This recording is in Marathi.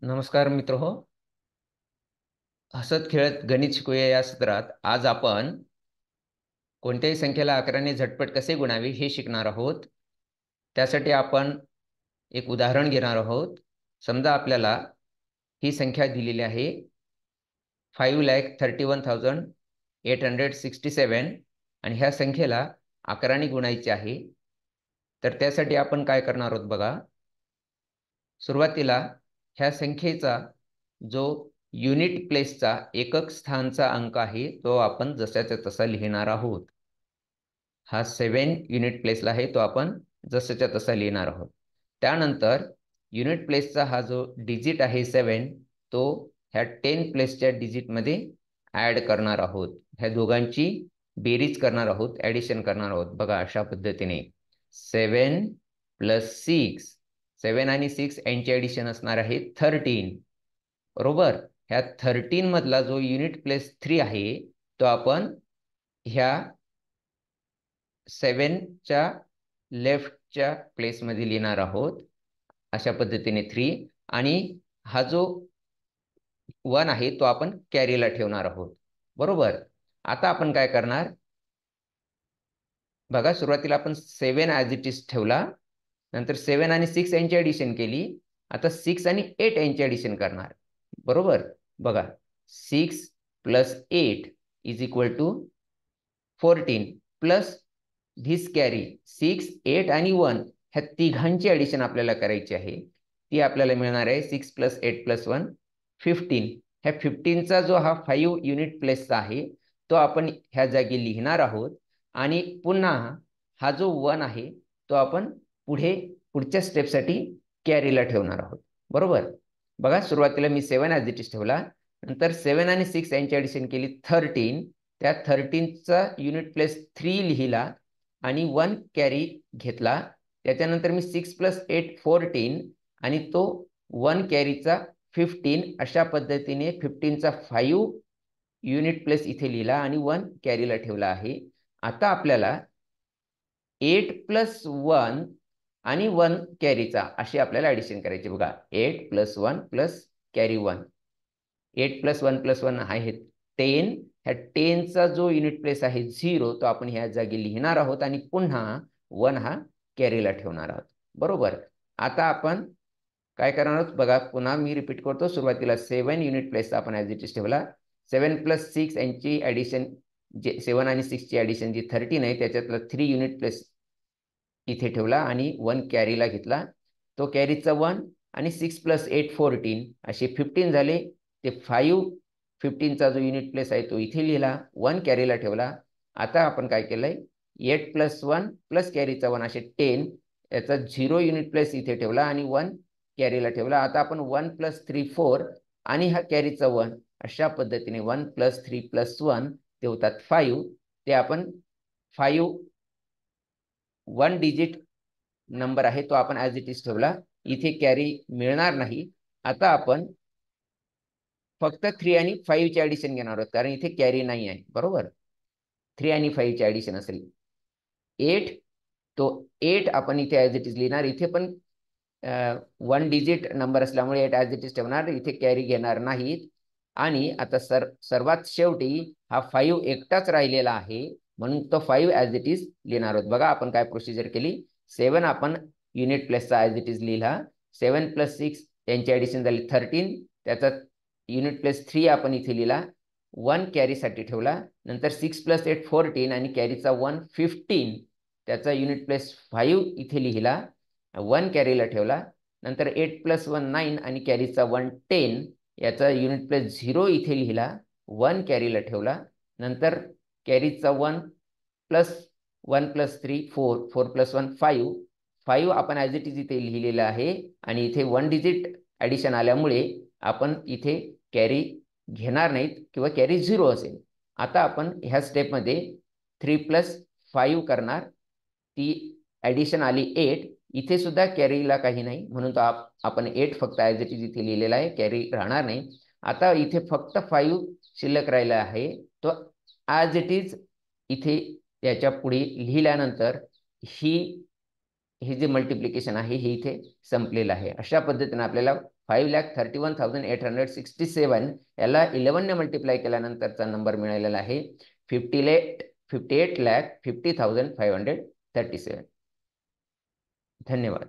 नमस्कार मित्र हो. हसत खेळत गणित शिकूया या सत्रात आज आपण कोणत्याही संख्येला अकराने झटपट कसे गुणावे हे शिकणार आहोत. त्यासाठी आपण एक उदाहरण घेणार आहोत. समजा आपल्याला ही संख्या दिलेली आहे 5,31,867 आणि ह्या संख्येला अकराने गुणायचे आहे. तर त्यासाठी आपण काय करणार आहोत बघा. सुरुवातीला ह्या संख्येचा जो युनिट प्लेसचा एकक स्थानचा अंक आहे तो आपण जसाच्या तसा लिहिणार आहोत. हा 7 युनिट प्लेसला आहे तो आपण जसाच्या तसा लिहिणार आहोत. त्यानंतर युनिट प्लेसचा हा जो डिजिट आहे 7 तो ह्या 10 प्लेसच्या डिजिटमध्ये ॲड करणार आहोत. ह्या दोघांची बेरीज करणार आहोत, ॲडिशन करणार आहोत. बघा अशा पद्धतीने 7 + 6, 7 आणि 6 यांची ॲडिशन असणार आहे 13. बरोबर. ह्या 13 मधला जो युनिट प्लेस 3 आहे तो आपण ह्या 7च्या लेफ्टच्या प्लेसमध्ये लिहिणार आहोत. अशा पद्धतीने 3 आणि हा जो 1 आहे तो आपण कॅरीला ठेवणार आहोत. बरोबर. आता आपण काय करणार बघा. सुरुवातीला आपण 7 ॲज इट इज ठेवला, नंतर 7 आणि 6 यांची ॲडिशन केली. आता 6 आणि 8 यांची ॲडिशन करणार. बरोबर. बघा 6 + 8 = 14 प्लस धिस कॅरी 6, 8 आणि 1 ह्या तिघांची ॲडिशन आपल्याला करायची आहे. ती आपल्याला मिळणार आहे 6 + 8 + 1 15. ह्या 15चा जो हा 5 युनिट प्लेसचा आहे तो आपण ह्या जागी लिहिणार आहोत आणि पुन्हा हा जो 1 आहे तो आपण पुढच्या स्टेपसाठी कॅरीला ठेवणार आहोत. बरोबर. बघा सुरुवातीला मी 7 ॲज इट इज ठेवला, नंतर 7 आणि 6 यांची ॲडिशन केली 13. त्या 13चा युनिट प्लेस 3 लिहिला आणि 1 कॅरी घेतला. त्याच्यानंतर मी 6 + 8 14 आणि तो 1 कॅरीचा 15 अशा पद्धतीने 15चा 5 युनिट प्लेस इथे लिहिला आणि 1 कॅरीला ठेवला आहे. आता आपल्याला 8 + 1 आणि 1 कॅरीचा अशी आपल्याला ॲडिशन करायची. बघा 8 + 1 + कॅरी 1. 8 + 1 + 1 आहे 10. ह्या 10चा जो युनिट प्लेस आहे 0 तो आपण ह्या जागी लिहिणार आहोत आणि पुन्हा 1 हा कॅरीला ठेवणार आहोत. बरोबर. आता आपण काय करणार आहोत बघा. पुन्हा मी रिपीट करतो. सुरुवातीला 7 युनिट प्लेसचा आपण ॲज इट इज ठेवला. 7 + 6 यांची ॲडिशन जे 7 आणि 6 ची ॲडिशन जी 13 आहे त्याच्यातला 3 युनिट प्लेस इथे ठेवला आणि 1 कॅरीला घेतला. तो कॅरीचा 1 आणि 6 + 8 14 असे 15 झाले. ते 15चा जो युनिट प्लेस आहे तो इथे लिहिला, 1 कॅरीला ठेवला. आता आपण काय केलंय 8 + 1 + कॅरीचा 1 असे 10. याचा 0 युनिट प्लेस इथे ठेवला आणि 1 कॅरीला ठेवला. आता आपण 1 + 3 4 आणि हा कॅरीचा 1 अशा पद्धतीने 1 + 3 + 1 ते होतात 5. ते आपण 5 1 डिजिट नंबर आहे तो आपण ॲज इट इज ठेवला. इथे कॅरी मिळणार नाही. आता आपण फक्त 3 आणि 5 ची ॲडिशन घेणार आहोत कारण इथे कॅरी नाही आहे. बरोबर. 3 आणि 5 ची ॲडिशन असेल 8. तो 8 आपण इथे ॲज इट इज लिहिणार. इथे पण 1 डिजिट नंबर असल्यामुळे 8 ॲज इट इज ठेवणार. इथे कॅरी घेणार नाहीत. आणि आता सर्वात शेवटी हा 5 एकटाच राहिलेला आहे म्हणून तो 5 ॲज इट इज लिहिणार आहोत. बघा आपण काय प्रोसिजर केली. 7 आपण युनिट प्लेसचा ॲज इट इज लिहिला. 7 + 6 यांची ॲडिशन झाली 13. त्याचा युनिट प्लेस 3 आपण इथे लिहिला. 1 कॅरीसाठी ठेवला. नंतर 6 + 8 14 आणि कॅरीचा 1 15. त्याचा युनिट प्लेस 5 इथे लिहिला. 1 कॅरीला ठेवला. नंतर 8 + 1 9 आणि कॅरीचा 1 10. याचा युनिट प्लेस 0 इथे लिहिला. 1 कॅरीला ठेवला. नंतर कॅरीचा 1 + 1 + 3 4 4 + 1 5. 5 आपण ॲज इट इज इथे लिहिलेलं आहे आणि इथे 1 डिजिट ॲडिशन आल्यामुळे आपण इथे कॅरी घेणार नाहीत किंवा कॅरी 0 असेल. आता आपण ह्या स्टेपमध्ये 3 + 5 करणार. ती ॲडिशन आली 8. इथे सुद्धा कॅरीला काही नाही म्हणून तो आपण 8 फक्त ॲज इट इज इथे लिहिलेला आहे. कॅरी राहणार नाही. आता इथे फक्त 5 शिल्लक राहिला आहे. तो ॲज इट इज इथे याच्या पुढे लिहिल्यानंतर ही हे जे मल्टिप्लिकेशन आहे हे इथे संपलेलं आहे. अशा पद्धतीने आपल्याला 5,31,867 याला 11 ने मल्टिप्लाय केल्यानंतरचा नंबर मिळालेला आहे 58,50,50,537. धन्यवाद.